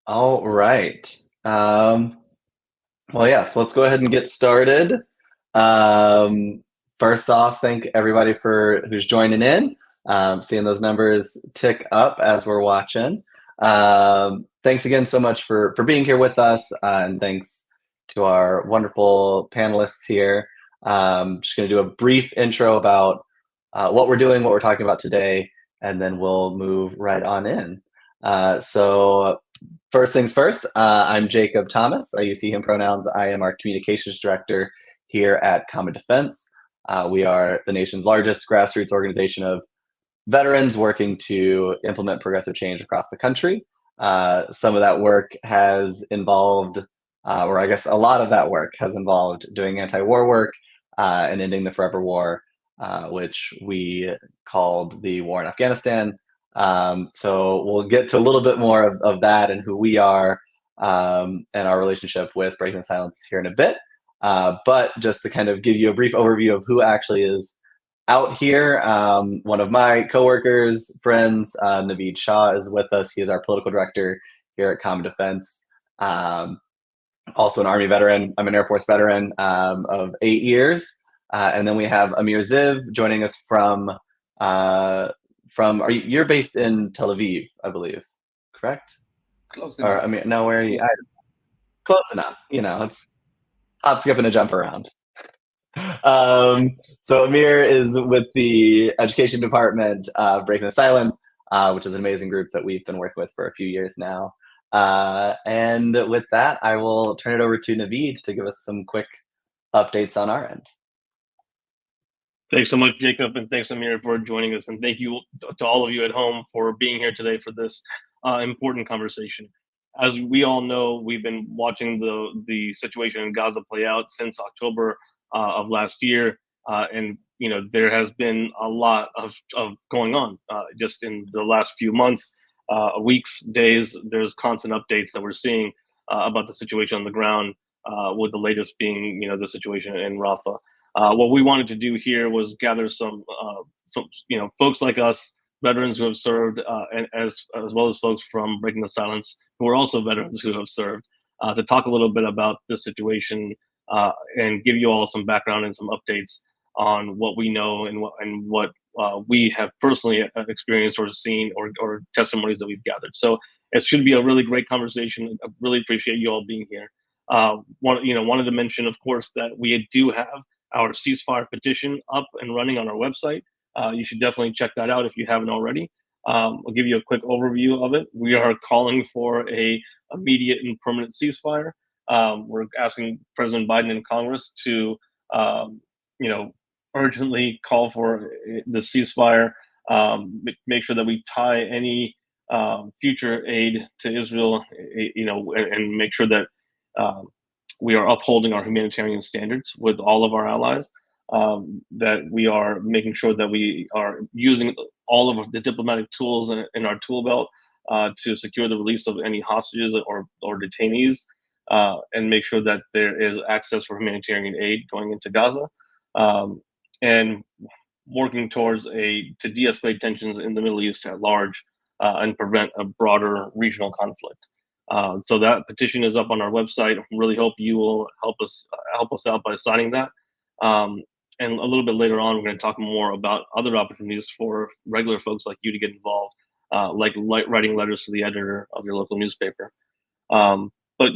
All right. Well, yeah, so let's go ahead and get started. Um, First off, thank everybody for who's joining in. Seeing those numbers tick up as we're watching. Thanks again so much for being here with us, and thanks to our wonderful panelists here. Just going to do a brief intro about what we're doing, what we're talking about today, and then we'll move right on in. So first things first, I'm Jacob Thomas. I use he, him pronouns. I am our communications director here at Common Defense. We are the nation's largest grassroots organization of veterans working to implement progressive change across the country. Some of that work has involved, or I guess a lot of that work has involved doing anti war work and ending the forever war, which we called the war in Afghanistan. So we'll get to a little bit more of that and who we are and our relationship with Breaking the Silence here in a bit. But just to kind of give you a brief overview of who actually is out here, one of my coworkers, friends, Naveed Shah, is with us. He is our political director here at Common Defense. Also an Army veteran. I'm an Air Force veteran of 8 years. And then we have Amir Ziv joining us you're based in Tel Aviv, I believe, correct? Close Or enough. I mean, no, where are you? Close enough. It's hop, skip, and a jump around. So Amir is with the education department, Breaking the Silence, which is an amazing group that we've been working with for a few years now. And with that, I will turn it over to Naveed to give us some quick updates on our end. Thanks so much, Jacob, and thanks, Amir, for joining us. And thank you to all of you at home for being here today for this important conversation. As we all know, we've been watching the situation in Gaza play out since October of last year, and there has been a lot of going on just in the last few months, weeks, days. There's constant updates that we're seeing about the situation on the ground, with the latest being the situation in Rafah. What we wanted to do here was gather some folks like us, veterans who have served, and as well as folks from Breaking the Silence who are also veterans who have served, to talk a little bit about this situation and give you all some background and some updates on what we know and what we have personally experienced or seen or testimonies that we've gathered. So it should be a really great conversation. I really appreciate you all being here. Wanted to mention, of course, that we do have our ceasefire petition up and running on our website. You should definitely check that out if you haven't already. I'll give you a quick overview of it. We are calling for a immediate and permanent ceasefire. We're asking President Biden and Congress to, you know, urgently call for the ceasefire. Make sure that we tie any future aid to Israel, and make sure that we are upholding our humanitarian standards with all of our allies, that we are making sure that we are using all of the diplomatic tools in our tool belt to secure the release of any hostages or detainees, and make sure that there is access for humanitarian aid going into Gaza, and working towards to de-escalate tensions in the Middle East at large, and prevent a broader regional conflict. So that petition is up on our website. Really hope you will help us out by signing that. And a little bit later on, we're going to talk more about other opportunities for regular folks like you to get involved, like writing letters to the editor of your local newspaper. But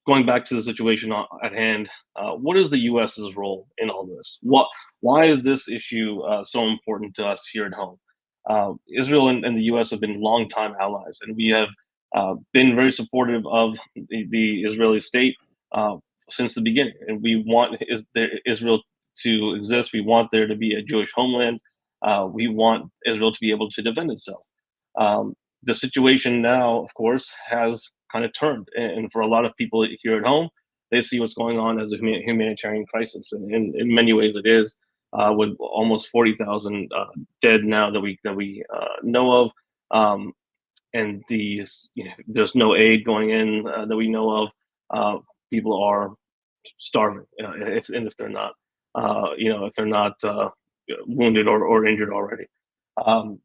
going back to the situation at hand, what is the U.S.'s role in all this? Why is this issue so important to us here at home? Israel and the U.S. have been longtime allies, and we have been very supportive of the Israeli state since the beginning. And we want Israel to exist. We want there to be a Jewish homeland. We want Israel to be able to defend itself. The situation now, of course, has kind of turned. And for a lot of people here at home, they see what's going on as a humanitarian crisis. And in many ways, it is. With almost 40,000 dead now that we know of, and there's no aid going in that we know of. People are starving, if they're not, wounded or injured already.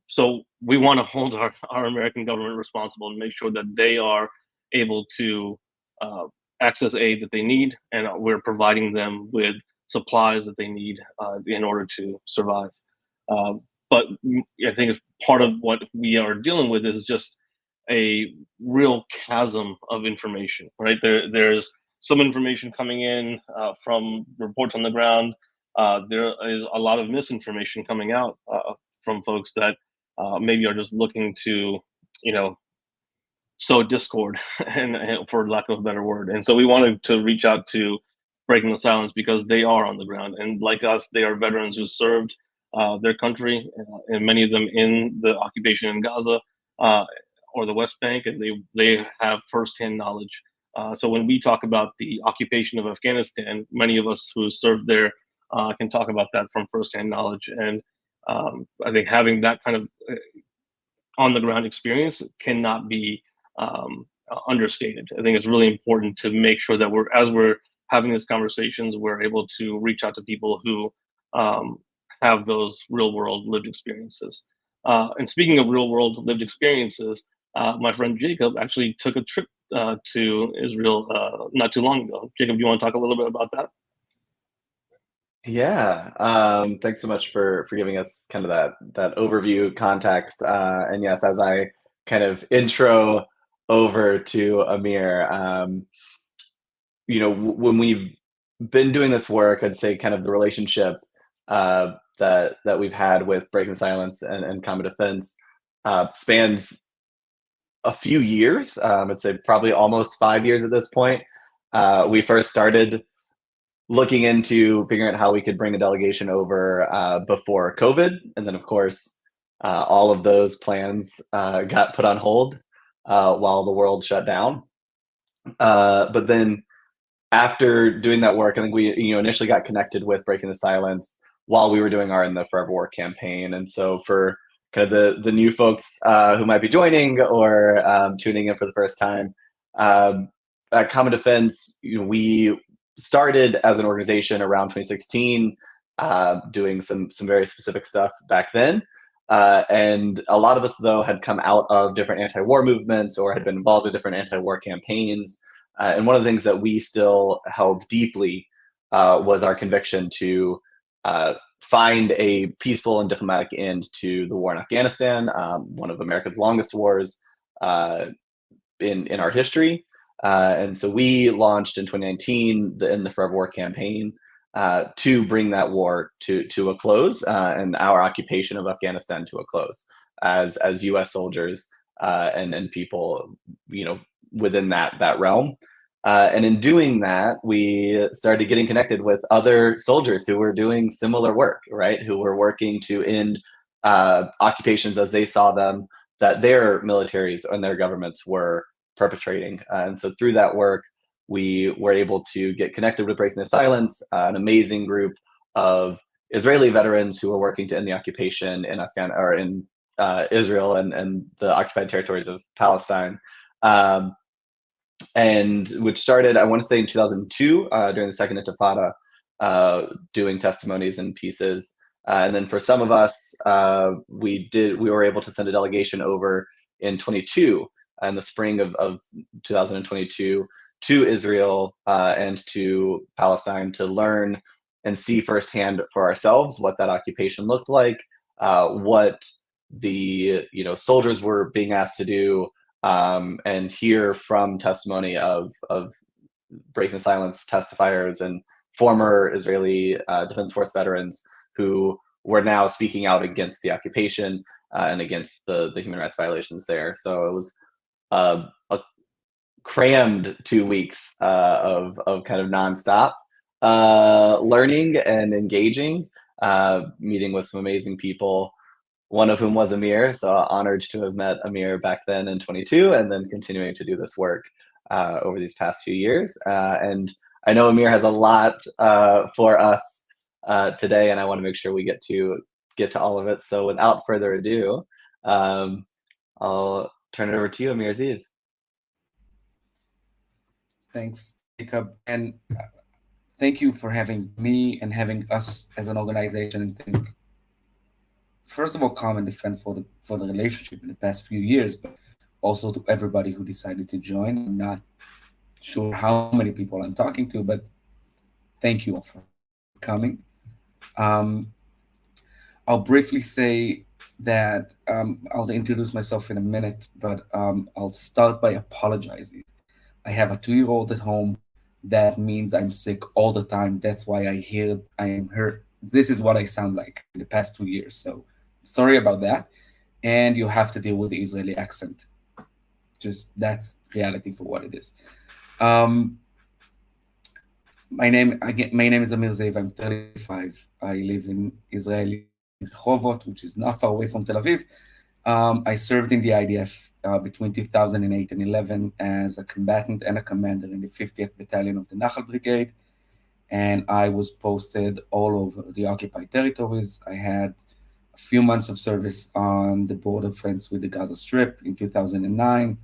So we want to hold our American government responsible and make sure that they are able to access aid that they need, and we're providing them with supplies that they need in order to survive. Uh, but I think part of what we are dealing with is just a real chasm of information, right? There's some information coming in from reports on the ground. There is a lot of misinformation coming out from folks that maybe are just looking to, you know, sow discord, and for lack of a better word. And so we wanted to reach out to Breaking the Silence because they are on the ground, and like us, they are veterans who served their country, and many of them in the occupation in Gaza uh, or the West Bank, and they have firsthand knowledge. So when we talk about the occupation of Afghanistan, many of us who served there can talk about that from firsthand knowledge. And I think having that kind of on the ground experience cannot be understated. I think it's really important to make sure that as we're having these conversations, we're able to reach out to people who um, have those real world lived experiences. And speaking of real world lived experiences, my friend Jacob actually took a trip to Israel not too long ago. Jacob, do you want to talk a little bit about that? Yeah. Thanks so much for giving us kind of that overview context. And yes, as I kind of intro over to Amir, when we've been doing this work, I'd say kind of the relationship that we've had with Breaking the Silence and Common Defense spans a few years. I'd say probably almost 5 years at this point. We first started looking into figuring out how we could bring a delegation over before COVID, and then of course all of those plans got put on hold while the world shut down. But then after doing that work, I think we initially got connected with Breaking the Silence while we were doing our In the Forever War campaign, and so for kind of the new folks who might be joining or tuning in for the first time, at Common Defense, we started as an organization around 2016, doing some very specific stuff back then. And a lot of us, though, had come out of different anti-war movements or had been involved in different anti-war campaigns. And one of the things that we still held deeply was our conviction to find a peaceful and diplomatic end to the war in Afghanistan, one of America's longest wars in our history. And so we launched in 2019 the In the Forever War campaign to bring that war to a close and our occupation of Afghanistan to a close as U.S. soldiers and people, within that realm. And in doing that, we started getting connected with other soldiers who were doing similar work, right? Who were working to end occupations as they saw them, that their militaries and their governments were perpetrating. And so through that work, we were able to get connected with Breaking the Silence, an amazing group of Israeli veterans who were working to end the occupation in Israel and the occupied territories of Palestine. And which started, I want to say, in 2002 during the Second Intifada, doing testimonies and pieces. And then for some of us, we were able to send a delegation over in 22 in the spring of 2022 to Israel and to Palestine to learn and see firsthand for ourselves what that occupation looked like, what the soldiers were being asked to do, and hear from testimony of Breaking the Silence testifiers and former Israeli Defense Force veterans who were now speaking out against the occupation and against the human rights violations there. So it was a crammed 2 weeks of kind of nonstop learning and engaging, meeting with some amazing people, one of whom was Amir. So honored to have met Amir back then in 22 and then continuing to do this work over these past few years. And I know Amir has a lot for us today, and I want to make sure we get to all of it. So without further ado, I'll turn it over to you, Amir Ziv. Thanks, Jacob. And thank you for having me and having us as an organization. And thank, first of all, Common Defense for the relationship in the past few years, but also to everybody who decided to join. I'm not sure how many people I'm talking to, but thank you all for coming. Um, I'll briefly say that I'll introduce myself in a minute, but I'll start by apologizing. I have a 2-year-old at home. That means I'm sick all the time. That's why I am hurt. This is what I sound like in the past 2 years. So sorry about that. And you have to deal with the Israeli accent. Just that's reality for what it is. Um, my name is Amir Zeev. I'm 35. I live in Israeli Rehovot, which is not far away from Tel Aviv. I served in the IDF between 2008 and 11 as a combatant and a commander in the 50th Battalion of the Nachal Brigade, and I was posted all over the occupied territories. I had a few months of service on the border fence with the Gaza Strip in 2009,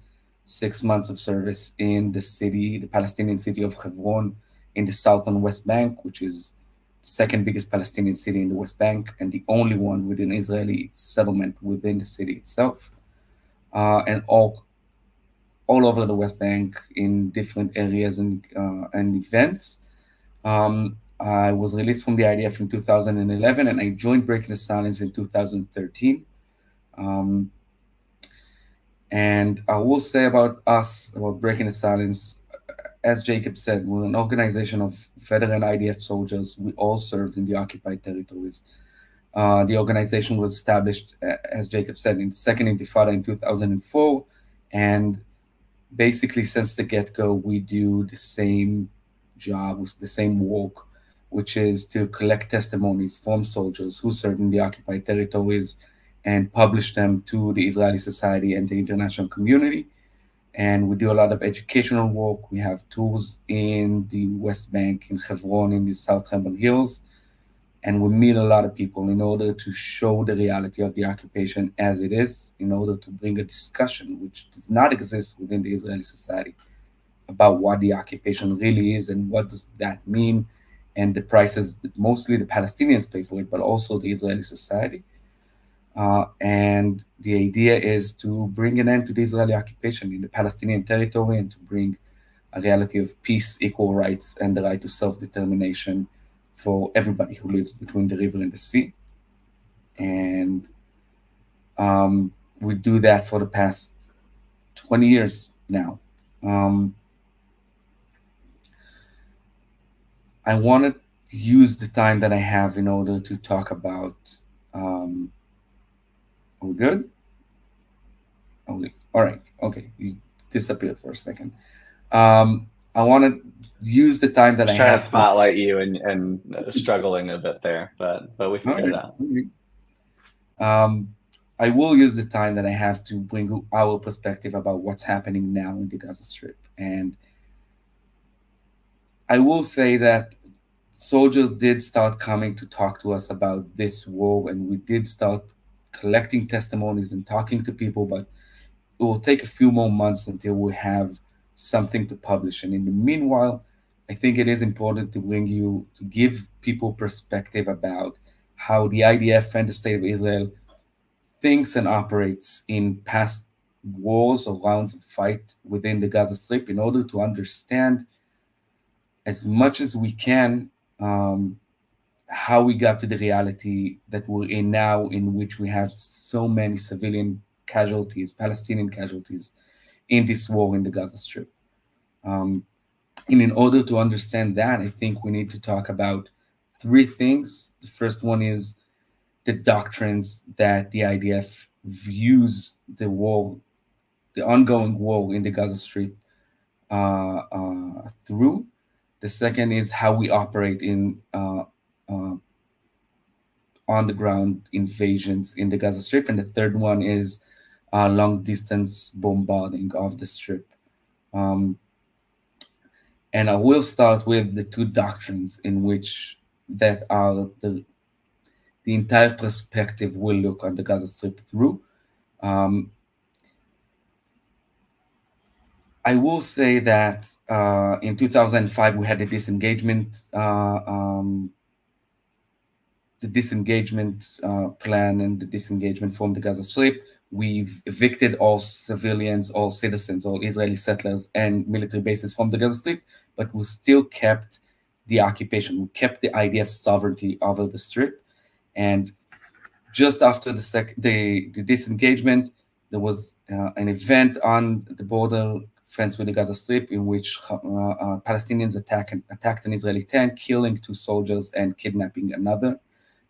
6 months of service in the Palestinian city of Hebron in the southern West Bank, which is the second biggest Palestinian city in the West Bank and the only one with an Israeli settlement within the city itself, and all over the West Bank in different areas and events. I was released from the IDF in 2011, and I joined Breaking the Silence in 2013. Um, and I will say about us, about Breaking the Silence, as Jacob said, we're an organization of veteran IDF soldiers. We all served in the occupied territories. The organization was established, as Jacob said, in the Second Intifada in 2004. And basically, since the get-go, we do the same job, the same work, which is to collect testimonies from soldiers who served in the occupied territories and publish them to the Israeli society and the international community. And we do a lot of educational work. We have tours in the West Bank, in Hebron, in the South Hebron Hills, and we meet a lot of people in order to show the reality of the occupation as it is, in order to bring a discussion which does not exist within the Israeli society about what the occupation really is and what does that mean, and the prices that mostly the Palestinians pay for it, but also the Israeli society. And the idea is to bring an end to the Israeli occupation in the Palestinian territory and to bring a reality of peace, equal rights, and the right to self-determination for everybody who lives between the river and the sea. And we do that for the past 20 years now. I want to use the time that I have in order to talk about. Are we good? All right. Okay. You disappeared for a second. I want to use the time that I Trying to have. spotlight you and struggling a bit there, but we figured it out. I will use the time that I have to bring our perspective about what's happening now in the Gaza Strip. And I will say that soldiers did start coming to talk to us about this war, and we did start collecting testimonies and talking to people, but it will take a few more months until we have something to publish. And in the meanwhile, I think it is important to give people perspective about how the IDF and the State of Israel thinks and operates in past wars or rounds of fight within the Gaza Strip, in order to understand as much as we can how we got to the reality that we're in now, in which we have so many civilian casualties, Palestinian casualties, in this war in the Gaza Strip. And in order to understand that, I think we need to talk about three things. The first one is the doctrines that the IDF views the war, the ongoing war in the Gaza Strip through. The second is how we operate in on-the-ground invasions in the Gaza Strip. And the third one is long-distance bombarding of the Strip. And I will start with the two doctrines in which that are the entire perspective will look on the Gaza Strip through. I will say that in 2005 we had the disengagement plan and the disengagement from the Gaza Strip. We've evicted all civilians, all citizens, all Israeli settlers and military bases from the Gaza Strip, but we still kept the occupation. We kept the IDF sovereignty over the Strip. And just after the disengagement, there was an event on the border fence with the Gaza Strip in which Palestinians attacked an Israeli tank, killing 2 soldiers and kidnapping another,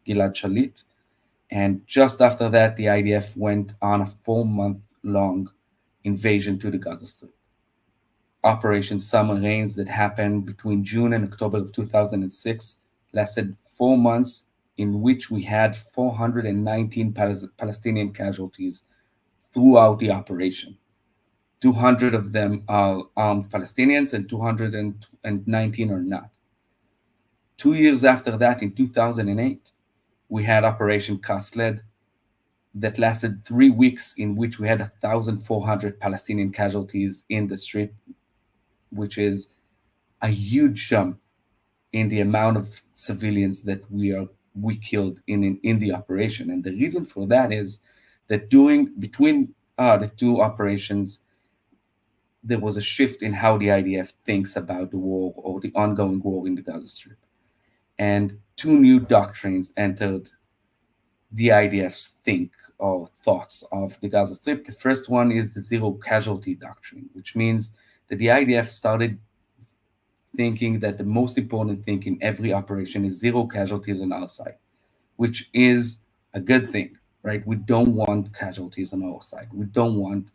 Gilad Shalit. And just after that, the IDF went on a 4-month-long invasion to the Gaza Strip. Operation Summer Rains that happened between June and October of 2006 lasted 4 months, in which we had 419 Palestinian casualties throughout the operation. 200 of them are armed Palestinians and 219 are not. 2 years after that, in 2008, we had Operation Kasled that lasted 3 weeks, in which we had 1,400 Palestinian casualties in the Strip, which is a huge jump in the amount of civilians that we killed in the operation. And the reason for that is that between the 2 operations, there was a shift in how the IDF thinks about the war or the ongoing war in the Gaza Strip. And 2 new doctrines entered the IDF's thoughts of the Gaza Strip. The first one is the zero casualty doctrine, which means that the IDF started thinking that the most important thing in every operation is zero casualties on our side, which is a good thing, right? We don't want casualties on our side. We don't want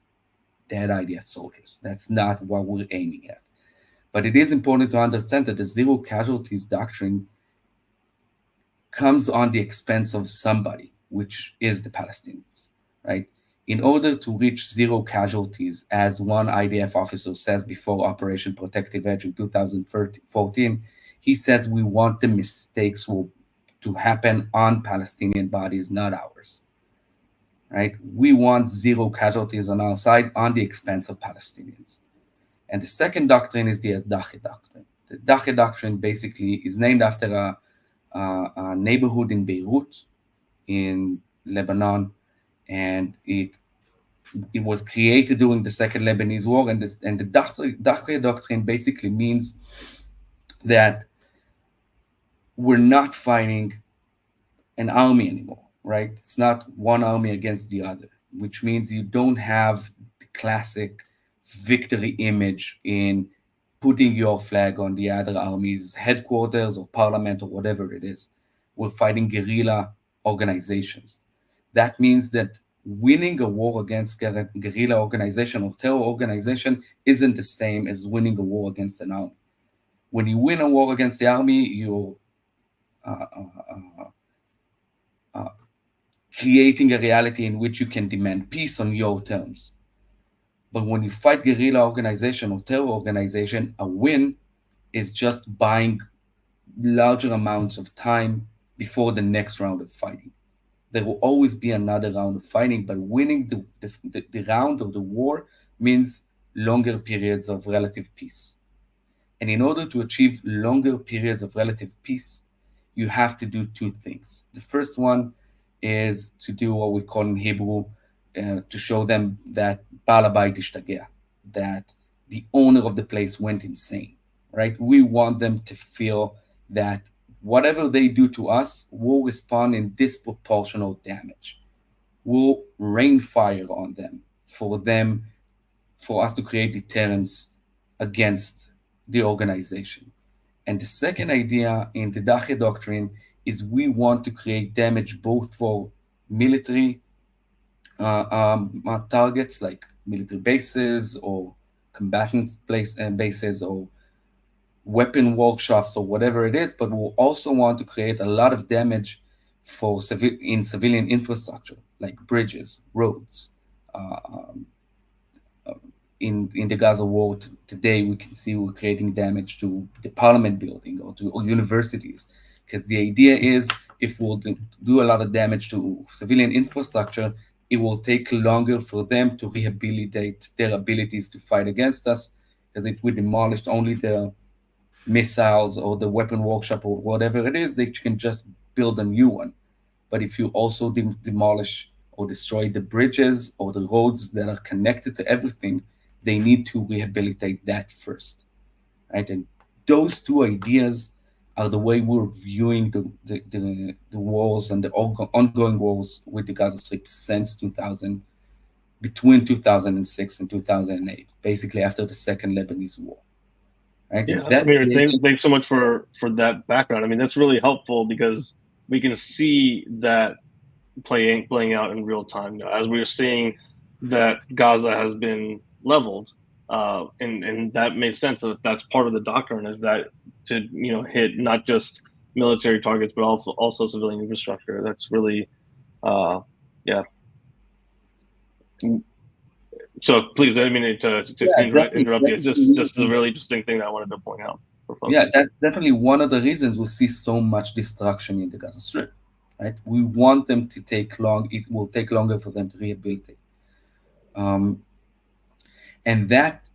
dead IDF soldiers. That's not what we're aiming at. But it is important to understand that the zero casualties doctrine comes on the expense of somebody, which is the Palestinians, right? In order to reach zero casualties, as one IDF officer says before Operation Protective Edge in 2014, he says we want the mistakes to happen on Palestinian bodies, not ours, right? We want zero casualties on our side on the expense of Palestinians. And the second doctrine is the Dahi doctrine. The Dahi doctrine basically is named after a neighborhood in Beirut, in Lebanon, and it was created during the Second Lebanese War. And the Dahi doctrine basically means that we're not fighting an army anymore, right? It's not one army against the other, which means you don't have the classic victory image in putting your flag on the other army's headquarters or parliament or whatever it is. We're fighting guerrilla organizations. That means that winning a war against guerrilla organization or terror organization isn't the same as winning a war against an army. When you win a war against the army, you're creating a reality in which you can demand peace on your terms. But when you fight guerrilla organization or terror organization, a win is just buying larger amounts of time before the next round of fighting. There will always be another round of fighting, but winning the round or the war means longer periods of relative peace. And in order to achieve longer periods of relative peace, you have to do 2 things. The first one is to do what we call in Hebrew, to show them that Baal Habayit ishtagea, that the owner of the place went insane, right? We want them to feel that whatever they do to us will respond in disproportional damage. We'll rain fire on them for us to create deterrence against the organization. And the second idea in the Dahi doctrine is we want to create damage both for military targets like military bases or combatant bases or weapon workshops or whatever it is, but we'll also want to create a lot of damage for civilian infrastructure like bridges, roads. In the Gaza war today, we can see we're creating damage to the parliament building or to universities, because the idea is if we'll do a lot of damage to civilian infrastructure, it will take longer for them to rehabilitate their abilities to fight against us, because if we demolished only the missiles or the weapon workshop or whatever it is, they can just build a new one. But if you also demolish or destroy the bridges or the roads that are connected to everything, they need to rehabilitate that first, right? And those two ideas are the way we're viewing the wars and the ongoing wars with the Gaza Strip since 2000, between 2006 and 2008, basically after the Second Lebanese War, right? Yeah, That Amir, created, thanks so much for that background. I mean, that's really helpful because we can see that playing out in real time. You know, as we're seeing that Gaza has been leveled, and that makes sense. That that's part of the doctrine is that to hit not just military targets but also civilian infrastructure. That's really yeah. So please, I mean to yeah, definitely, interrupt you. that's Just a really interesting thing that I wanted to point out for yeah, folks. that's definitely one of the reasons we see so much destruction in the Gaza Strip, right? We want them to take long. It will take longer for them to rehabilitate, um, and that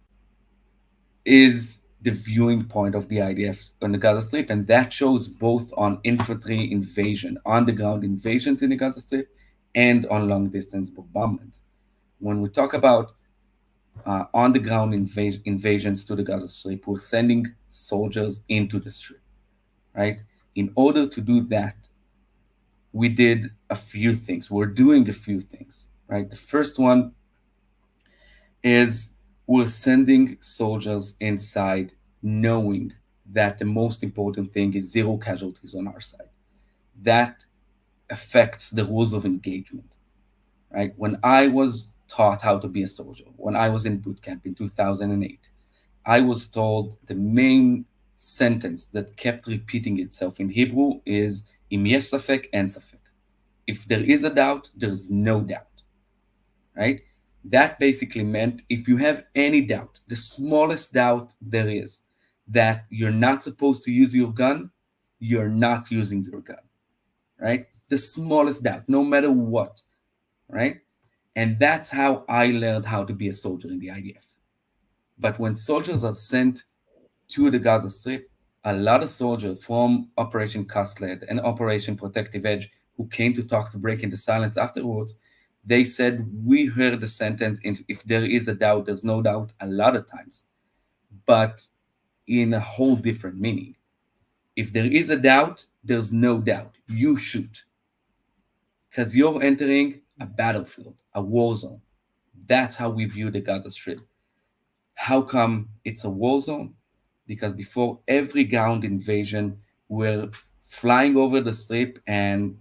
is the viewing point of the IDF on the Gaza Strip, and that shows both on infantry invasion, on the ground invasions in the Gaza Strip, and on long distance bombardment. When we talk about on the ground invasions to the Gaza Strip, we're sending soldiers into the strip, right? In order to do that, we did a few things. We're doing a few things, right? The first one is we're sending soldiers inside knowing that the most important thing is zero casualties on our side. That affects the rules of engagement, right? When I was taught how to be a soldier, when I was in boot camp in 2008, I was told the main sentence that kept repeating itself in Hebrew is Im yesh safek, en safek. If there is a doubt, there's no doubt, right? That basically meant if you have any doubt, the smallest doubt there is, that you're not supposed to use your gun, you're not using your gun, right? The smallest doubt, no matter what, right? And that's how I learned how to be a soldier in the IDF. But when soldiers are sent to the Gaza Strip, a lot of soldiers from Operation Castled and Operation Protective Edge who came to talk to break the silence afterwards, they said, we heard the sentence, if there is a doubt, there's no doubt, a lot of times, but in a whole different meaning. If there is a doubt, there's no doubt. You shoot. Because you're entering a battlefield, a war zone. That's how we view the Gaza Strip. How come it's a war zone? Because before every ground invasion, we're flying over the strip and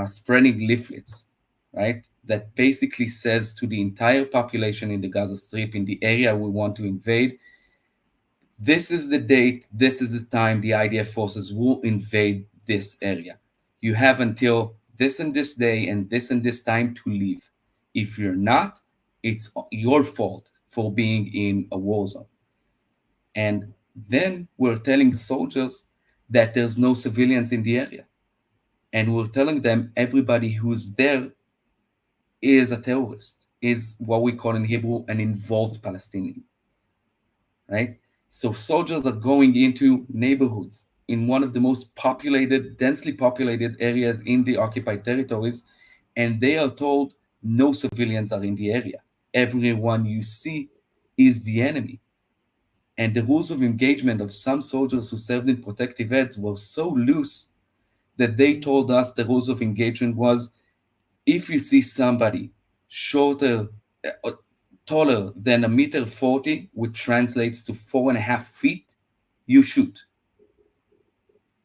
spreading leaflets, right? That basically says to the entire population in the Gaza Strip, in the area we want to invade, this is the date, this is the time the IDF forces will invade this area. You have until this and this day and this time to leave. If you're not, it's your fault for being in a war zone. And then we're telling soldiers that there's no civilians in the area. And we're telling them everybody who's there is a terrorist, is what we call in Hebrew an involved Palestinian, right? So soldiers are going into neighborhoods in one of the most populated, densely populated areas in the occupied territories, and they are told no civilians are in the area. Everyone you see is the enemy. And the rules of engagement of some soldiers who served in protective eds were so loose that they told us the rules of engagement was if you see somebody shorter, taller than a meter 40, which translates to 4.5 feet, you shoot.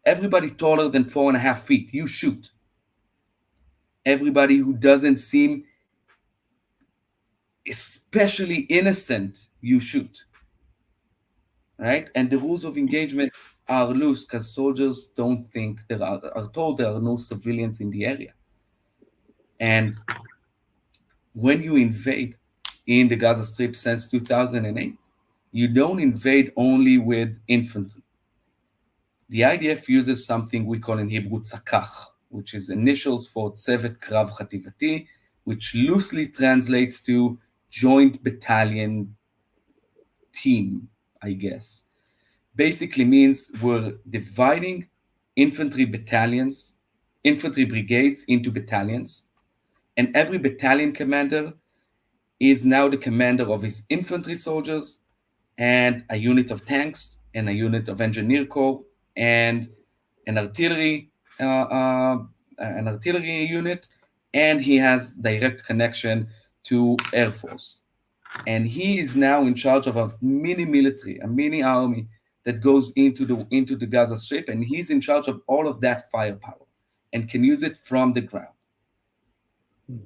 Everybody taller than 4.5 feet, you shoot. Everybody who doesn't seem especially innocent, you shoot. Right? And the rules of engagement are loose because soldiers don't think are told there are no civilians in the area. And when you invade in the Gaza Strip since 2008, you don't invade only with infantry. The IDF uses something we call in Hebrew tzakach, which is initials for Tzevet Krav Chativati, which loosely translates to Joint Battalion Team, I guess. Basically means we're dividing infantry battalions, infantry brigades into battalions, And every battalion commander is now the commander of his infantry soldiers and a unit of tanks and a unit of engineer corps and an artillery an artillery unit, and he has direct connection to air force. And he is now in charge of a mini military, a mini army that goes into the Gaza Strip, and he's in charge of all of that firepower and can use it from the ground.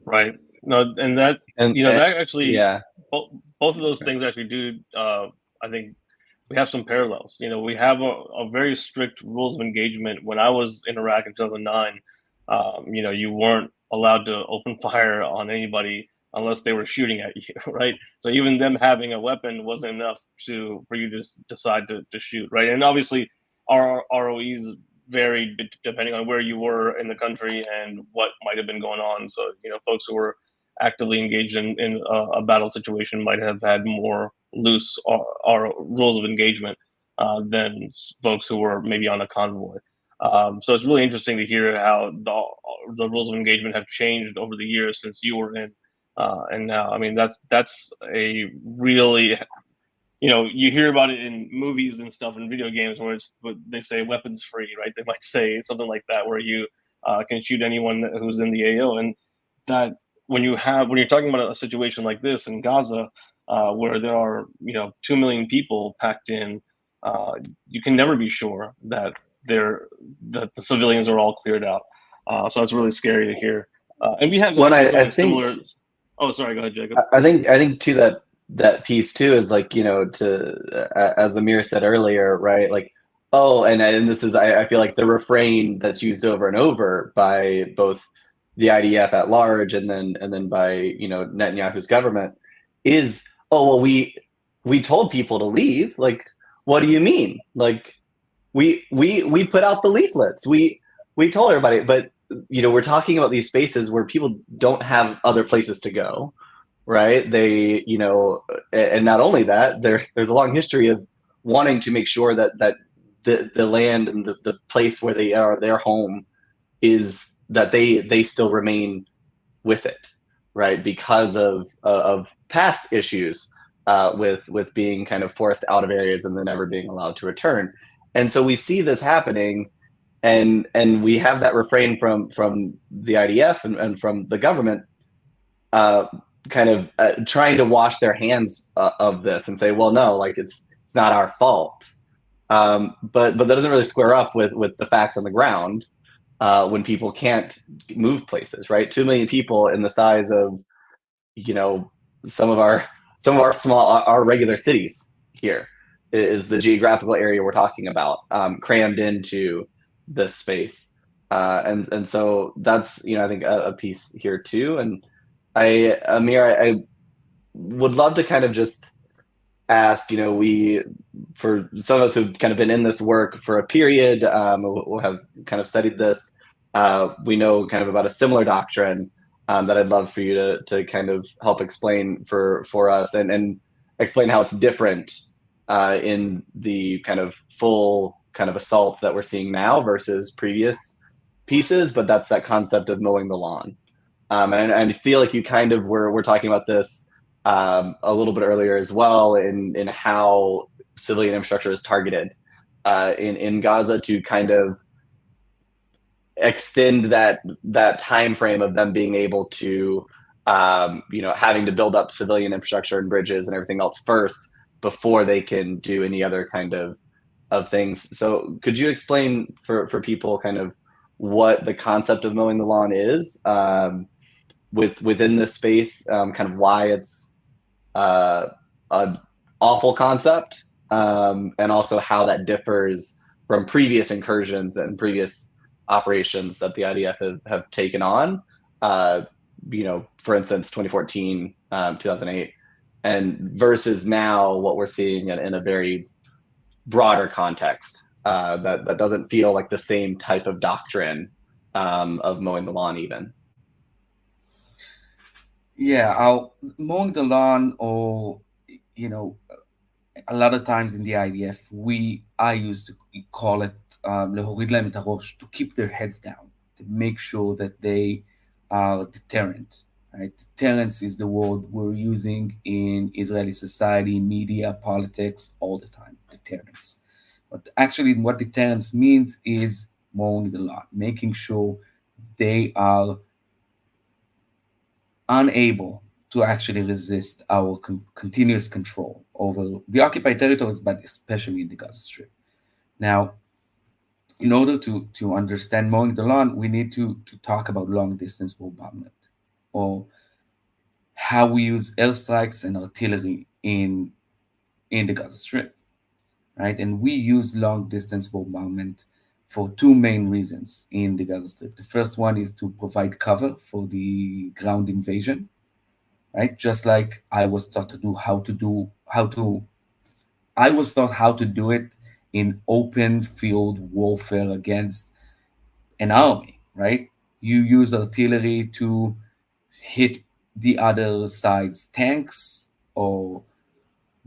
Right. No, and that And, that actually yeah, both of those things actually do. I think we have some parallels. We have a very strict rules of engagement. When I was in Iraq in 2009, you weren't allowed to open fire on anybody unless they were shooting at you, right? So even them having a weapon wasn't enough for you to decide to shoot, right? And obviously, our ROEs varied depending on where you were in the country and what might have been going on. So folks who were actively engaged in a battle situation might have had more loose rules of engagement than folks who were maybe on a convoy. So it's really interesting to hear how the rules of engagement have changed over the years since you were in and now. I mean, that's a really you hear about it in movies and stuff in video games where they say weapons free, right? They might say something like that where you can shoot anyone who's in the AO, and that when you're talking about a situation like this in Gaza, where there are 2 million people packed in, you can never be sure that that the civilians are all cleared out. So it's really scary to hear. And we have what actually I something think similar. Oh, sorry, go ahead, Jacob. I think too that piece too is like, as Amir said earlier, right? Like, oh, and this is I feel like the refrain that's used over and over by both the IDF at large and then by Netanyahu's government is, oh well, we told people to leave. Like, what do you mean? Like, we put out the leaflets. We told everybody, but we're talking about these spaces where people don't have other places to go, right? They, and not only that, there's a long history of wanting to make sure that the land and the place where they are, their home, is that they still remain with it, right? Because of past issues with being kind of forced out of areas and then never being allowed to return. And so we see this happening, and we have that refrain from the IDF and from the government, kind of trying to wash their hands of this and say, well, no, like it's not our fault. But that doesn't really square up with the facts on the ground, when people can't move places, right? 2 million people in the size of some of our small our regular cities here is the geographical area we're talking about, crammed into this space, and so that's I think a piece here too. And Amir, I would love to kind of just ask, we, for some of us who've kind of been in this work for a period, who have kind of studied this, we know kind of about a similar doctrine, that I'd love for you to kind of help explain for us, and explain how it's different in the kind of full kind of assault that we're seeing now versus previous pieces. But that's that concept of mowing the lawn. And I feel like you kind of were talking about this a little bit earlier as well, in how civilian infrastructure is targeted in Gaza, to kind of extend that time frame of them being able to having to build up civilian infrastructure and bridges and everything else first before they can do any other kind of things. So could you explain for people kind of what the concept of mowing the lawn is, within this space, kind of why it's an awful concept, and also how that differs from previous incursions and previous operations that the IDF have taken on, for instance, 2014, 2008, and versus now what we're seeing in a very broader context, that doesn't feel like the same type of doctrine, of mowing the lawn even. Yeah, mowing the lawn, or a lot of times in the IDF, I used to call it להוריד להם את הראש, to keep their heads down, to make sure that they are deterrent. Right? Deterrence is the word we're using in Israeli society, media, politics all the time. Deterrence. But actually, what deterrence means is mowing the lawn, making sure they are unable to actually resist our continuous control over the occupied territories, but especially in the Gaza Strip. Now, in order to understand mowing the lawn, we need to talk about long distance bombardment, or how we use airstrikes and artillery in the Gaza Strip, right? And we use long distance bombardment for two main reasons in the Gaza Strip. The first one is to provide cover for the ground invasion, right? Just like I was taught how to do it in open field warfare against an army, right? You use artillery to hit the other side's tanks or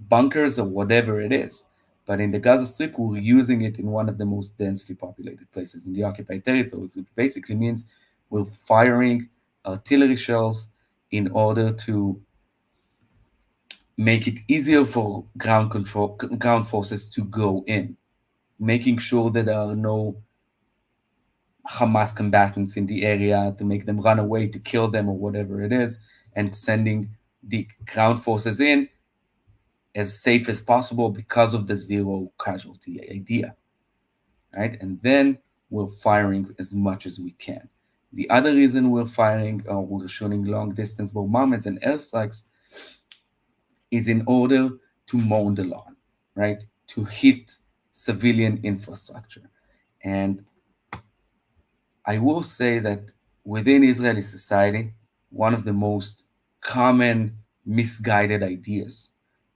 bunkers or whatever it is. But in the Gaza Strip, we're using it in one of the most densely populated places in the occupied territories, which basically means we're firing artillery shells in order to make it easier for ground forces to go in, making sure that there are no Hamas combatants in the area to make them run away, to kill them, or whatever it is, and sending the ground forces in as safe as possible because of the zero casualty idea, right? And then we're firing as much as we can. The other reason we're shooting long distance bombardments and airstrikes is in order to mow the lawn, right? To hit civilian infrastructure. And I will say that within Israeli society, one of the most common misguided ideas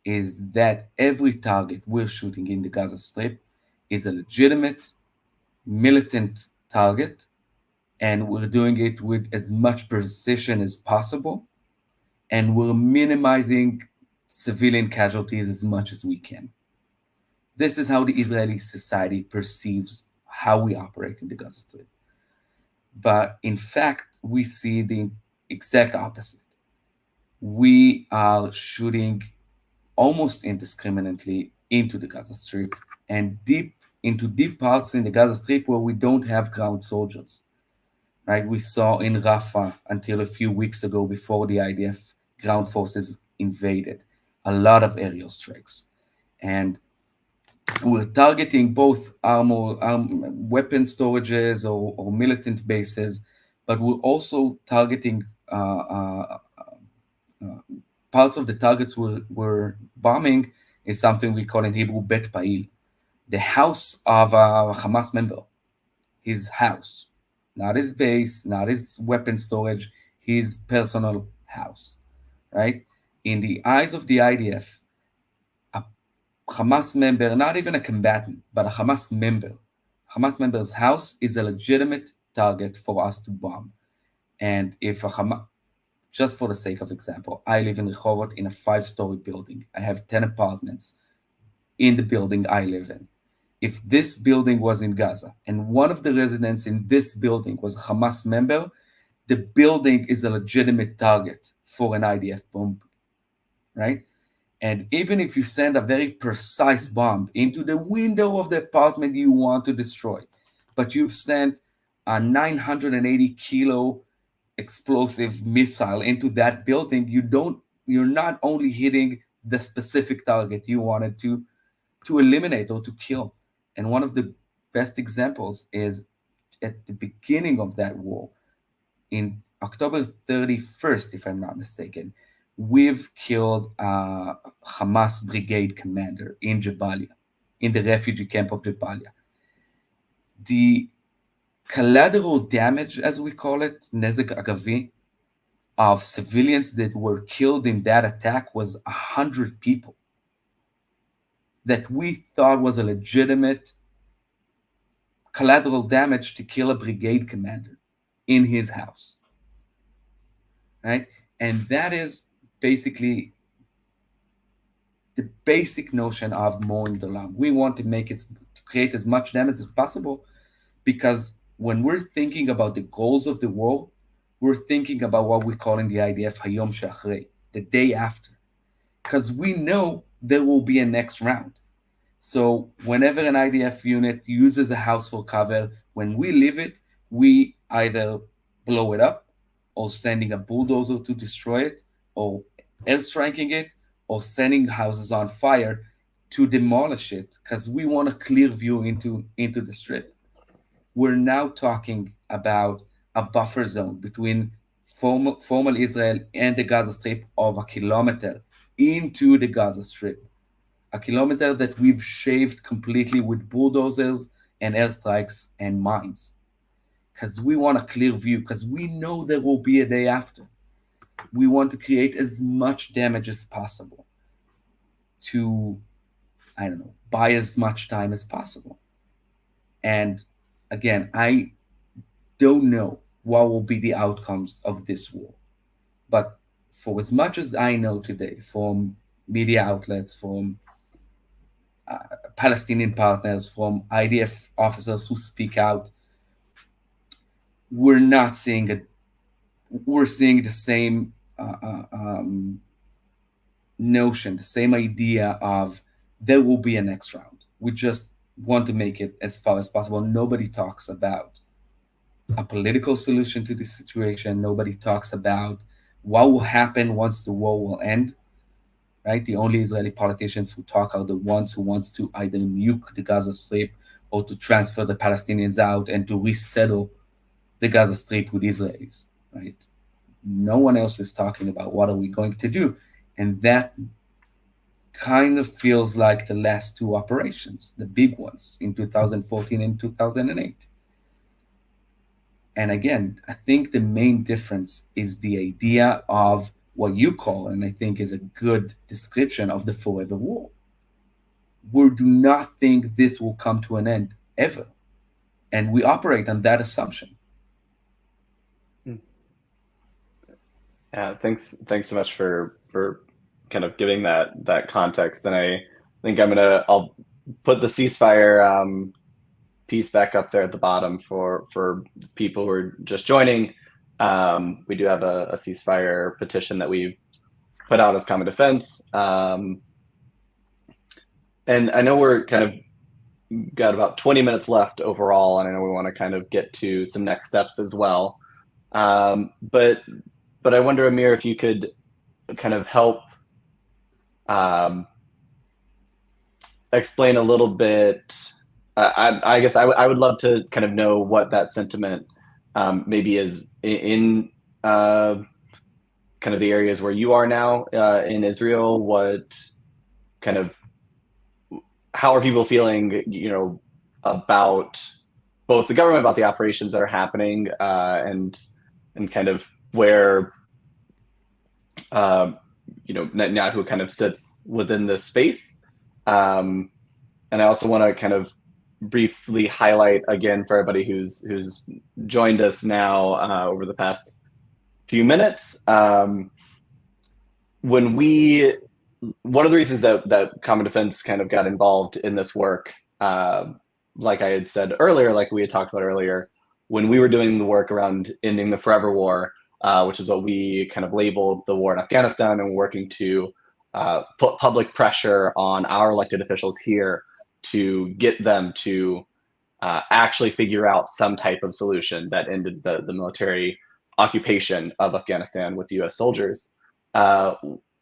is that every target we're shooting in the Gaza Strip is a legitimate militant target, and we're doing it with as much precision as possible, and we're minimizing civilian casualties as much as we can. This is how the Israeli society perceives how we operate in the Gaza Strip. But in fact, we see the exact opposite. We are shooting almost indiscriminately into the Gaza Strip and deep parts in the Gaza Strip where we don't have ground soldiers. Right? We saw in Rafah until a few weeks ago, before the IDF ground forces invaded, a lot of aerial strikes. And we're targeting both weapon storages or militant bases, but we're also targeting parts of the targets we're bombing is something we call in Hebrew Bet Pa'il, the house of a Hamas member, his house, not his base, not his weapon storage, his personal house, right? In the eyes of the IDF, a Hamas member, not even a combatant, but a Hamas member's house is a legitimate target for us to bomb. And if a Hamas, just for the sake of example, I live in Rehovot in a 5-story building. I have 10 apartments in the building I live in. If this building was in Gaza and one of the residents in this building was a Hamas member, the building is a legitimate target for an IDF bomb, right? And even if you send a very precise bomb into the window of the apartment you want to destroy, but you've sent a 980 kilo explosive missile into that building, you're not only hitting the specific target you wanted to eliminate or to kill. And one of the best examples is at the beginning of that war, in October 31st, if I'm not mistaken, we've killed a Hamas brigade commander in Jabalia, in the refugee camp of Jabalia. The collateral damage, as we call it, nezek agavi, of civilians that were killed in that attack was 100 people that we thought was a legitimate collateral damage to kill a brigade commander in his house, right? And that is basically the basic notion of mowing the lawn. We want to create as much damage as possible, because when we're thinking about the goals of the war, we're thinking about what we call in the IDF Hayom Shachrei, the day after, because we know there will be a next round. So whenever an IDF unit uses a house for cover, when we leave it, we either blow it up or sending a bulldozer to destroy it or airstriking it or sending houses on fire to demolish it because we want a clear view into the strip. We're now talking about a buffer zone between formal Israel and the Gaza Strip of a kilometer into the Gaza Strip, a kilometer that we've shaved completely with bulldozers and airstrikes and mines. Because we want a clear view, because we know there will be a day after. We want to create as much damage as possible to, I don't know, buy as much time as possible. And again, I don't know what will be the outcomes of this war. But for as much as I know today from media outlets, from Palestinian partners, from IDF officers who speak out, we're not seeing it. We're seeing the same notion, the same idea of there will be a next round. We just want to make it as far as possible. Nobody talks about a political solution to this situation. Nobody talks about what will happen once the war will end. Right? The only Israeli politicians who talk are the ones who wants to either nuke the Gaza Strip or to transfer the Palestinians out and to resettle the Gaza Strip with Israelis. Right? No one else is talking about what are we going to do, and that kind of feels like the last two operations, the big ones in 2014 and 2008. And again, I think the main difference is the idea of what you call, and I think is a good description of the forever war. We do not think this will come to an end ever. And we operate on that assumption. Yeah, thanks so much for kind of giving that context. And I think I'll put the ceasefire piece back up there at the bottom for people who are just joining. We do have a ceasefire petition that we've put out as Common Defense. And I know we're kind of got about 20 minutes left overall, and I know we want to kind of get to some next steps as well. But I wonder, Amir, if you could kind of help explain a little bit. I guess I would love to kind of know what that sentiment maybe is in kind of the areas where you are now in Israel. What kind of, how are people feeling, about both the government, about the operations that are happening, and kind of where Netanyahu kind of sits within this space. And I also want to kind of briefly highlight again for everybody who's joined us now over the past few minutes. One of the reasons that Common Defense kind of got involved in this work, like I had said earlier, like we had talked about earlier, when we were doing the work around ending the forever war, which is what we kind of labeled the war in Afghanistan, and working to put public pressure on our elected officials here to get them to actually figure out some type of solution that ended the military occupation of Afghanistan with US soldiers,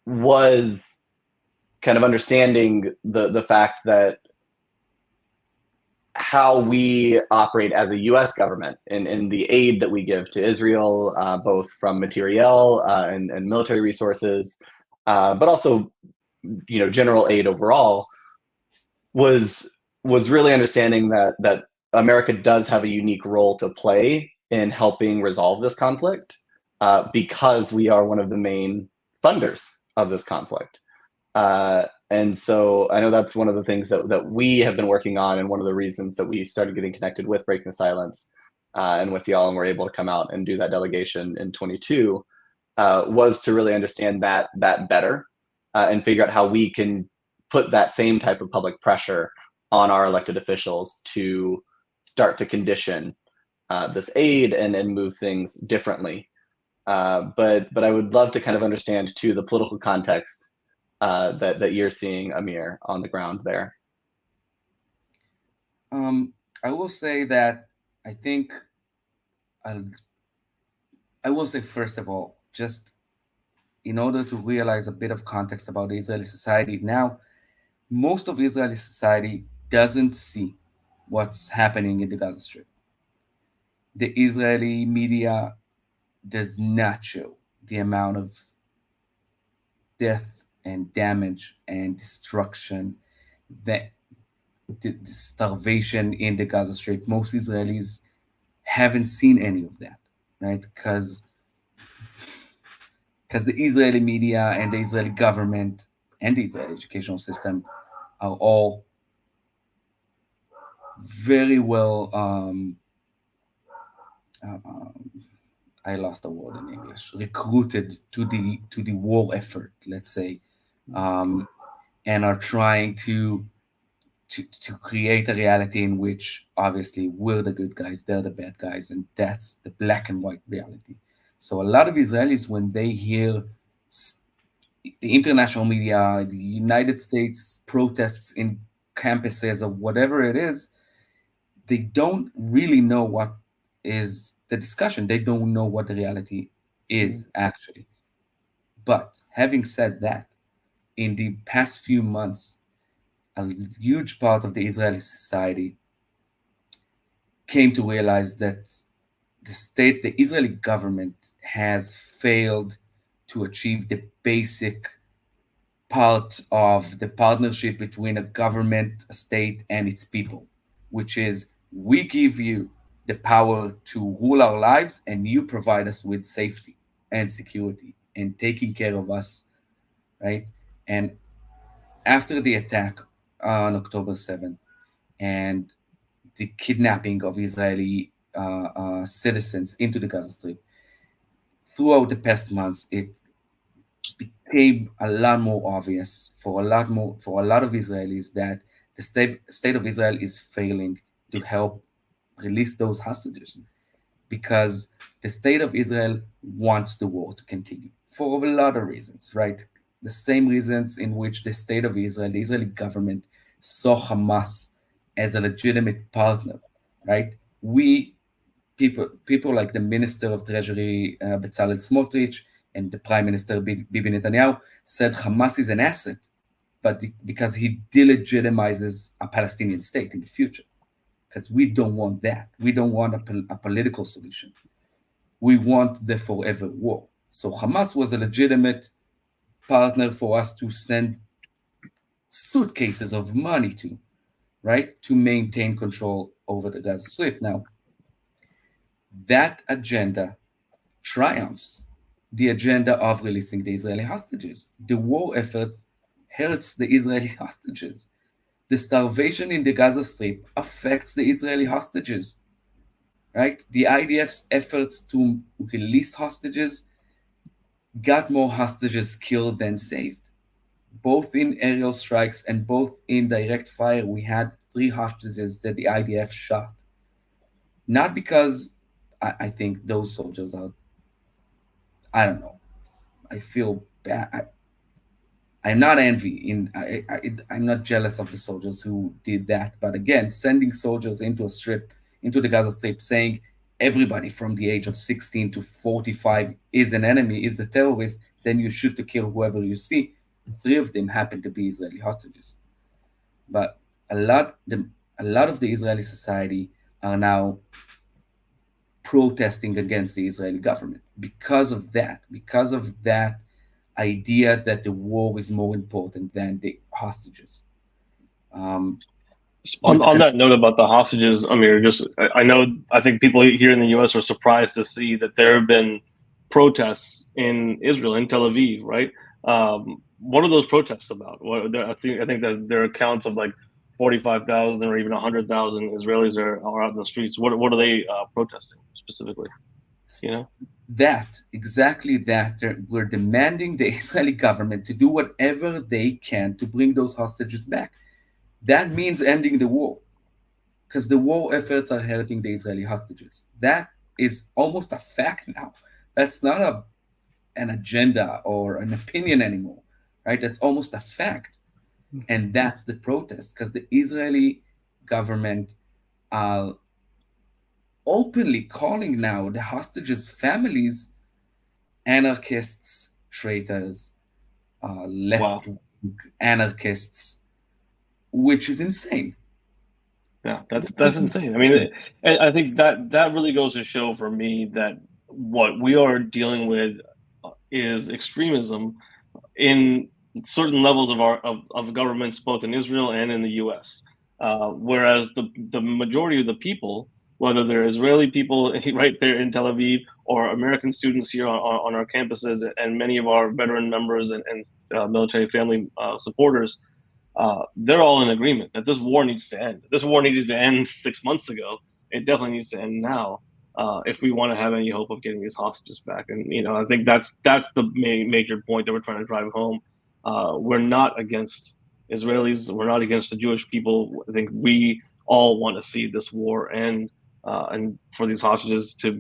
was kind of understanding the fact that how we operate as a US government and the aid that we give to Israel, both from materiel and military resources, but also, general aid overall, was really understanding that America does have a unique role to play in helping resolve this conflict, because we are one of the main funders of this conflict. And so I know that's one of the things that we have been working on, and one of the reasons that we started getting connected with Breaking the Silence and with y'all, and were able to come out and do that delegation in 22, was to really understand that better, and figure out how we can put that same type of public pressure on our elected officials to start to condition this aid and move things differently. But I would love to kind of understand too the political context that you're seeing, Amir, on the ground there. I will say that I think I, I will say first of all, just in order to realize a bit of context about the Israeli society now, most of Israeli society doesn't see what's happening in the Gaza Strip. The Israeli media does not show the amount of death and damage and destruction, that the starvation in the Gaza Strip. Most Israelis haven't seen any of that, right? Because the Israeli media and the Israeli government and the Israeli educational system are all very well. I lost a word in English. Recruited to the war effort, let's say, um, and are trying to create a reality in which obviously we're the good guys, they're the bad guys, and that's the black and white reality. So a lot of Israelis, when they hear the international media, the United States protests in campuses or whatever it is, they don't really know what is the discussion. They don't know what the reality is actually. But having said that, in the past few months, a huge part of the Israeli society came to realize that the Israeli government has failed to achieve the basic part of the partnership between a government, a state, and its people, which is we give you the power to rule our lives and you provide us with safety and security and taking care of us, right? And after the attack on October 7th and the kidnapping of Israeli citizens into the Gaza Strip, throughout the past months, it became a lot more obvious for a lot of Israelis that the state of Israel is failing to help release those hostages because the state of Israel wants the war to continue for a lot of reasons, right? The same reasons in which the state of Israel, the Israeli government, saw Hamas as a legitimate partner, right? We people like the Minister of Treasury Bezalel Smotrich and the Prime Minister Bibi Netanyahu said Hamas is an asset, but because he delegitimizes a Palestinian state in the future, because we don't want that. We don't want a political solution. We want the forever war. So Hamas was a legitimate partner for us to send suitcases of money to, right, to maintain control over the Gaza Strip. Now, that agenda triumphs the agenda of releasing the Israeli hostages. The war effort hurts the Israeli hostages. The starvation in the Gaza Strip affects the Israeli hostages, right? The IDF's efforts to release hostages got more hostages killed than saved. Both in aerial strikes and both in direct fire, we had 3 hostages that the IDF shot. Not because I think those soldiers are, I don't know, I feel bad. I'm not envy in I'm not jealous of the soldiers who did that. But again, sending soldiers into the Gaza Strip, saying everybody from the age of 16 to 45 is an enemy, is a terrorist, then you shoot to kill whoever you see. 3 of them happen to be Israeli hostages. But a lot the a lot of the Israeli society are now protesting against the Israeli government because of that idea that the war is more important than the hostages. Um, On which on that note about the hostages, Amir, just I know I think people here in the U.S. are surprised to see that there have been protests in Israel, in Tel Aviv, right? What are those protests about? I think that there are accounts of like 45,000 or even 100,000 Israelis are out in the streets. What are they protesting specifically? You know? that exactly that we're demanding the Israeli government to do whatever they can to bring those hostages back. That means ending the war because the war efforts are hurting the Israeli hostages. That is almost a fact now. That's not an agenda or an opinion anymore, right? That's almost a fact. And that's the protest because the Israeli government are openly calling now the hostages' families anarchists, traitors, Wow. left wing anarchists, which is insane. Yeah, This that's is insane. I mean, and I think that really goes to show for me that what we are dealing with is extremism in certain levels of of governments, both in Israel and in the U.S. Whereas the majority of the people, whether they're Israeli people right there in Tel Aviv or American students here on our campuses, and many of our veteran members and military family supporters, they're all in agreement that this war needs to end. This war needed to end 6 months ago. It definitely needs to end now if we want to have any hope of getting these hostages back. And I think that's the major point that we're trying to drive home. We're not against Israelis. We're not against the Jewish people. I think we all want to see this war end and for these hostages to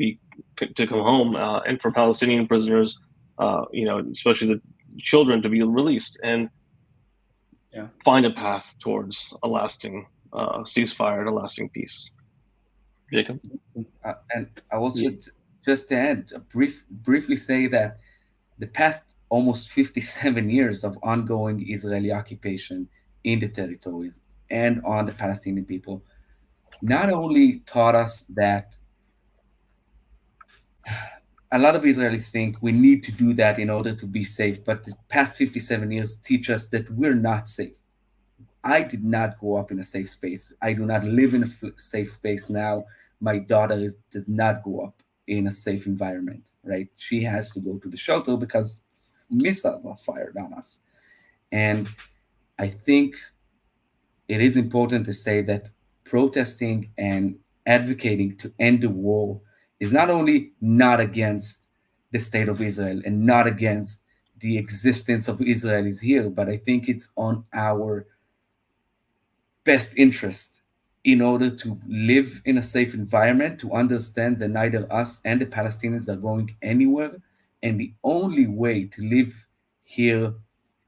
come home and for Palestinian prisoners, especially the children to be released. And yeah. find a path towards a lasting ceasefire and a lasting peace. Jacob? And I also just to add, briefly say that the past almost 57 years of ongoing Israeli occupation in the territories and on the Palestinian people not only taught us that a lot of Israelis think we need to do that in order to be safe, but the past 57 years teach us that we're not safe. I did not grow up in a safe space. I do not live in a safe space now. My daughter does not grow up in a safe environment, right? She has to go to the shelter because missiles are fired on us. And I think it is important to say that protesting and advocating to end the war is not only not against the state of Israel and not against the existence of Israelis here, but I think it's on our best interest in order to live in a safe environment, to understand that neither us and the Palestinians are going anywhere. And the only way to live here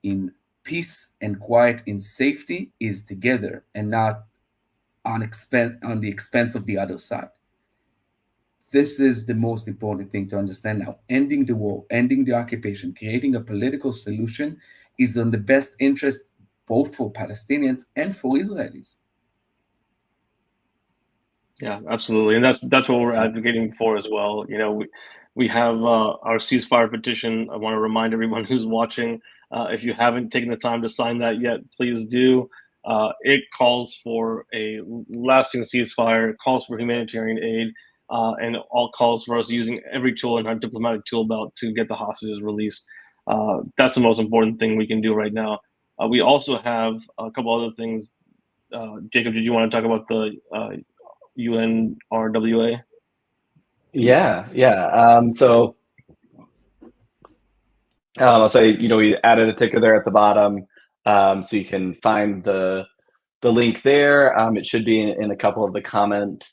in peace and quiet in safety is together and not on the expense of the other side. This is the most important thing to understand now. Ending the war, ending the occupation, creating a political solution is in the best interest both for Palestinians and for Israelis. Yeah, absolutely, and that's what we're advocating for as well. We have our ceasefire petition. I want to remind everyone who's watching, if you haven't taken the time to sign that yet, please do. It calls for a lasting ceasefire, it calls for humanitarian aid, and all calls for us using every tool in our diplomatic tool belt to get the hostages released. That's the most important thing we can do right now. We also have a couple other things. Jacob, did you want to talk about the UNRWA? Yeah. I'll say, we added a ticker there at the bottom, so you can find the link there. It should be in a couple of the comment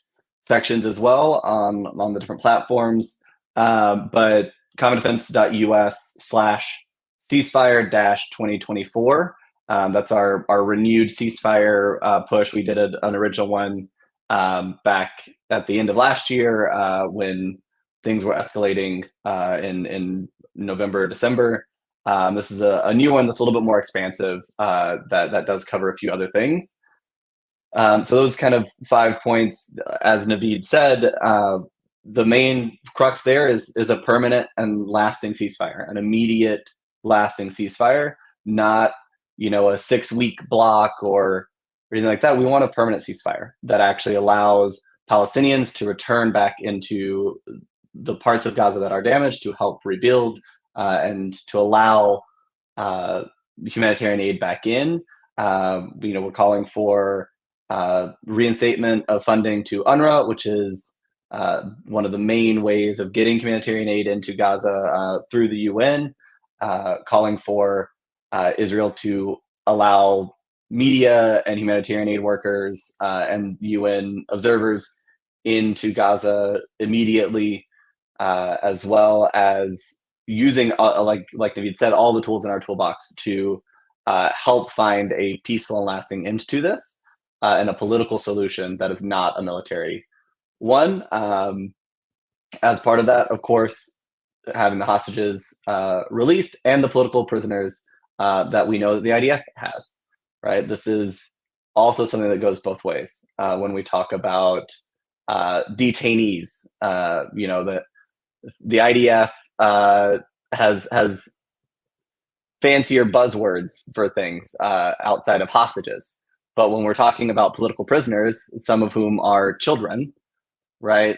sections as well on the different platforms. But commondefense.us/ceasefire-2024. That's our renewed ceasefire push. We did an original one back at the end of last year when things were escalating in November, December. This is a new one that's a little bit more expansive that does cover a few other things. So those kind of 5 points, as Naveed said, the main crux there is a permanent and lasting ceasefire, an immediate lasting ceasefire, not a 6-week block or anything like that. We want a permanent ceasefire that actually allows Palestinians to return back into the parts of Gaza that are damaged to help rebuild and to allow humanitarian aid back in. We're calling for reinstatement of funding to UNRWA, which is one of the main ways of getting humanitarian aid into Gaza through the UN, calling for Israel to allow media and humanitarian aid workers and UN observers into Gaza immediately, as well as using, like Naveed said, all the tools in our toolbox to help find a peaceful and lasting end to this, and a political solution that is not a military one. As part of that, of course, having the hostages released and the political prisoners that we know that the IDF has, right? This is also something that goes both ways. When we talk about detainees, the IDF has fancier buzzwords for things outside of hostages. But when we're talking about political prisoners, some of whom are children, right?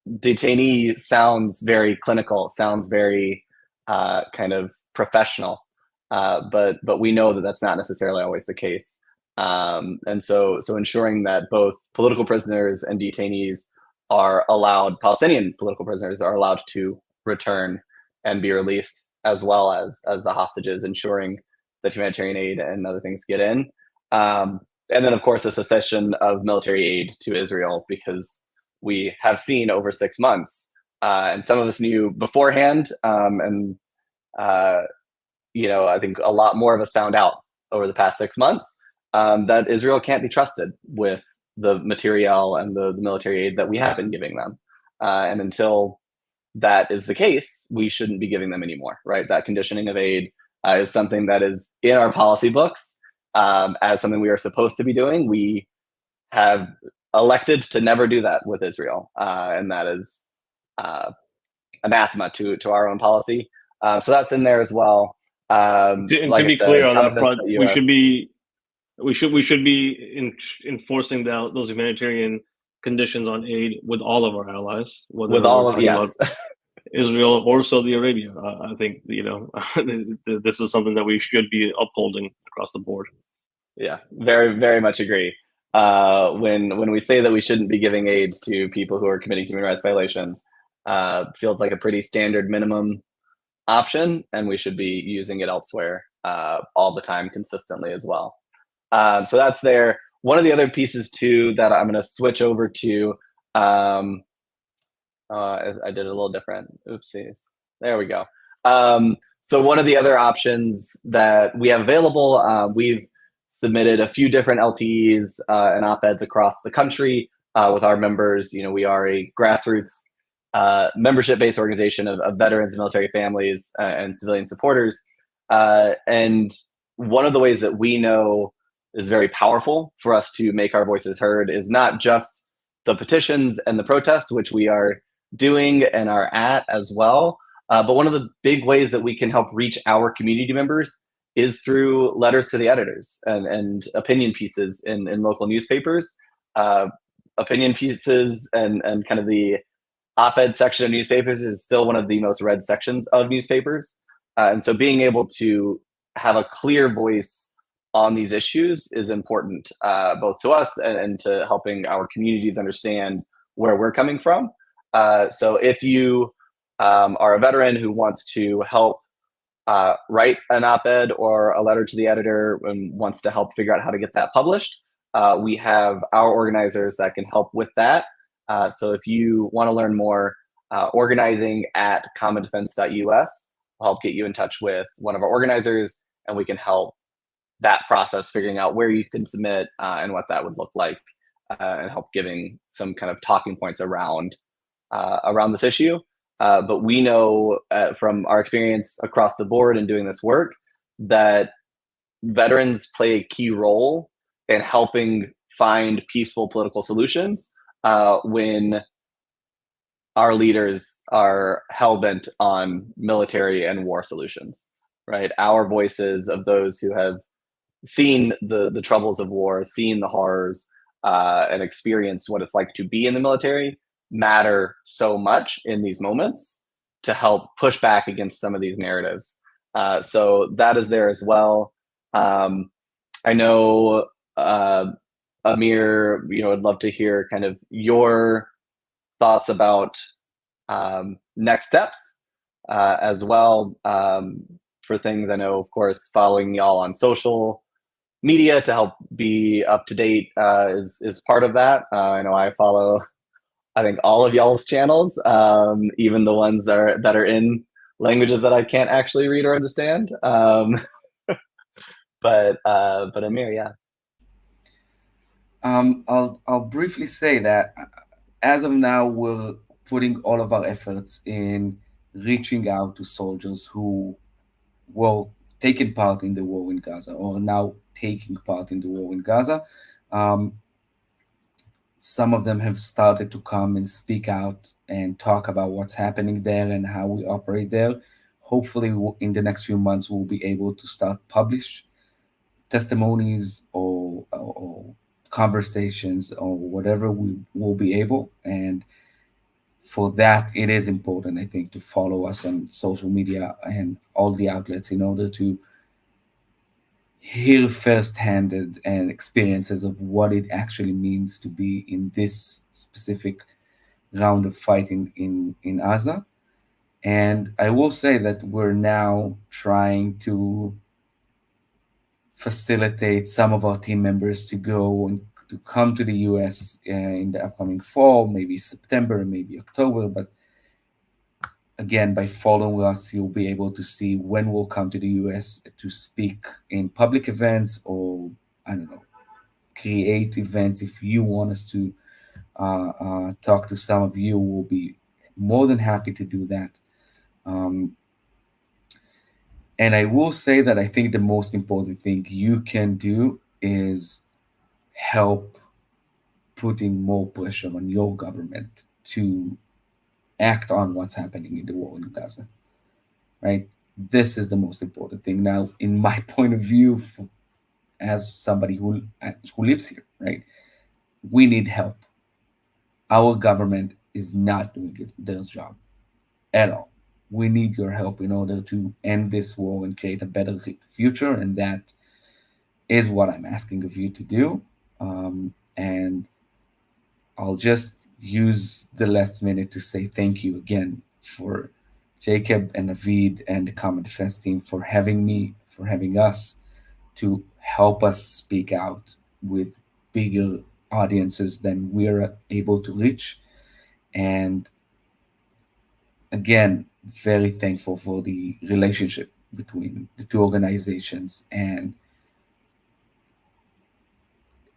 Detainee sounds very clinical, sounds very kind of professional, but we know that that's not necessarily always the case. And so ensuring that both political prisoners and detainees are allowed, Palestinian political prisoners are allowed to return and be released, as well as the hostages, ensuring that humanitarian aid and other things get in. And then, of course, the cessation of military aid to Israel, because we have seen over 6 months, and some of us knew beforehand, and I think a lot more of us found out over the past 6 months, that Israel can't be trusted with the materiel and the military aid that we have been giving them. And until that is the case, we shouldn't be giving them anymore, right? That conditioning of aid is something that is in our policy books as something we are supposed to be doing. We have elected to never do that with Israel, and that is anathema to our own policy. So that's in there as well. To be clear on that front, we should be enforcing those humanitarian conditions on aid with all of our allies, whether with all of yes. Israel or Saudi Arabia. I think this is something that we should be upholding across the board. Yeah, very, very much agree. When we say that we shouldn't be giving aid to people who are committing human rights violations, feels like a pretty standard minimum option, and we should be using it elsewhere all the time consistently as well. So that's there. One of the other pieces too that I'm going to switch over to, I did it a little different. Oopsies. There we go. So one of the other options that we have available, we've submitted a few different LTEs and op-eds across the country with our members. We are a grassroots membership-based organization of veterans, military families, and civilian supporters. And one of the ways that we know is very powerful for us to make our voices heard is not just the petitions and the protests, which we are doing and are at as well, but one of the big ways that we can help reach our community members is through letters to the editors and opinion pieces in local newspapers. Opinion pieces and kind of the op-ed section of newspapers is still one of the most read sections of newspapers. And so being able to have a clear voice on these issues is important, both to us and to helping our communities understand where we're coming from. So if you are a veteran who wants to help write an op-ed or a letter to the editor and wants to help figure out how to get that published, we have our organizers that can help with that. So if you want to learn more, organizing at commondefense.us will help get you in touch with one of our organizers, and we can help that process, figuring out where you can submit and what that would look like, and help giving some kind of talking points around this issue. But we know from our experience across the board in doing this work that veterans play a key role in helping find peaceful political solutions when our leaders are hell-bent on military and war solutions, right? Our voices of those who have seen the troubles of war, seen the horrors, and experienced what it's like to be in the military matter so much in these moments to help push back against some of these narratives. So that is there as well. I know Amir, I'd love to hear kind of your thoughts about next steps as well, for things. I know, of course, following y'all on social media to help be up to date is part of that. I know I follow I think all of y'all's channels, even the ones that are in languages that I can't actually read or understand. But Amir, yeah. I'll briefly say that as of now, we're putting all of our efforts in reaching out to soldiers who were taking part in the war in Gaza or now taking part in the war in Gaza. Um, some of them have started to come and speak out and talk about what's happening there and how we operate there. Hopefully, in the next few months, we'll be able to start publish testimonies or conversations or whatever we will be able. And for that, it is important, I think, to follow us on social media and all the outlets in order to hear firsthand and experiences of what it actually means to be in this specific round of fighting in Gaza. And I will say that we're now trying to facilitate some of our team members to go and to come to the US in the upcoming fall, maybe September, maybe October. But again, by following us, you'll be able to see when we'll come to the US to speak in public events or, I don't know, create events. If you want us to talk to some of you, we'll be more than happy to do that. Um, and I will say that I think the most important thing you can do is help putting more pressure on your government to act on what's happening in the war in Gaza, right? This is the most important thing. Now, in my point of view, as somebody who lives here, right, we need help. Our government is not doing their job at all. We need your help in order to end this war and create a better future, and that is what I'm asking of you to do. And I'll just use the last minute to say thank you again for Jacob and Navid and the Common Defense team for having me, for having us to help us speak out with bigger audiences than we're able to reach. And again, very thankful for the relationship between the two organizations. And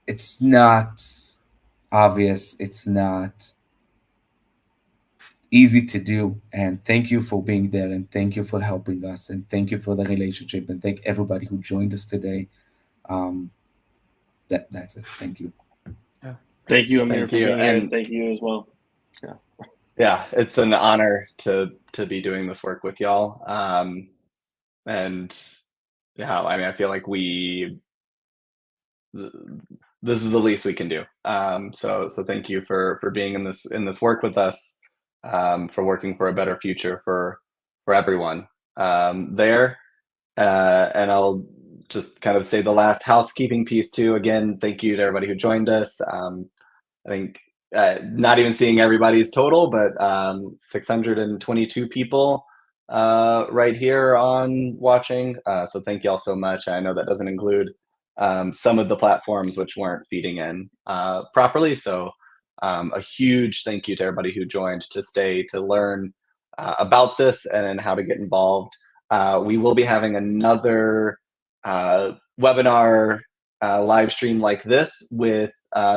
it's not obvious, it's not easy to do. And thank you for being there, and thank you for helping us, and thank you for the relationship, and thank everybody who joined us today. That's it. Thank you. Yeah. Thank you, Amir, Thank for you. being here. And Thank you as well. yeah, it's an honor to be doing this work with y'all. And yeah, I mean, I feel like this is the least we can do. So thank you for being in this work with us, for working for a better future for everyone there. And I'll just kind of say the last housekeeping piece too. Again, thank you to everybody who joined us. I think not even seeing everybody's total, but 622 people right here on watching. So thank you all so much. I know that doesn't include some of the platforms which weren't feeding in properly. So a huge thank you to everybody who joined to stay to learn about this and how to get involved. We will be having another webinar live stream like this with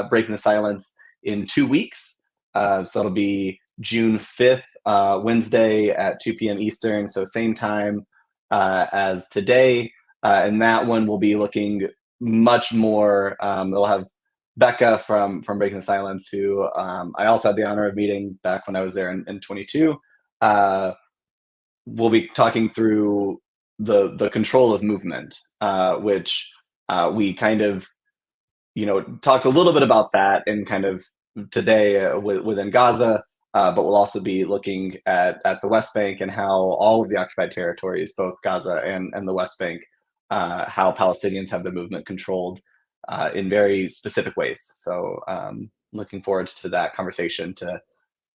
Breaking the Silence in 2 weeks. So it'll be June 5th, Wednesday at 2 p.m. Eastern. So same time as today. And that one will be looking much more, it'll have Becca from Breaking the Silence, who I also had the honor of meeting back when I was there in 22. We'll be talking through the control of movement, which we kind of, talked a little bit about that in kind of today within Gaza, but we'll also be looking at the West Bank and how all of the occupied territories, both Gaza and the West Bank, how Palestinians have the movement controlled in very specific ways. So looking forward to that conversation to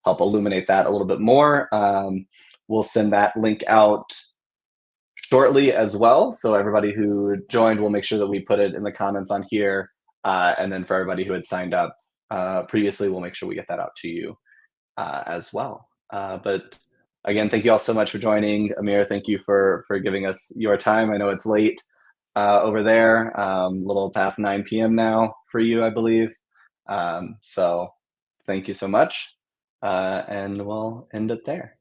help illuminate that a little bit more. We'll send that link out shortly as well. So everybody who joined, we'll make sure that we put it in the comments on here. And then for everybody who had signed up previously, we'll make sure we get that out to you as well. But again, thank you all so much for joining. Amir, thank you for giving us your time. I know it's late over there, a little past 9 p.m. now for you, I believe. So thank you so much, and we'll end it there.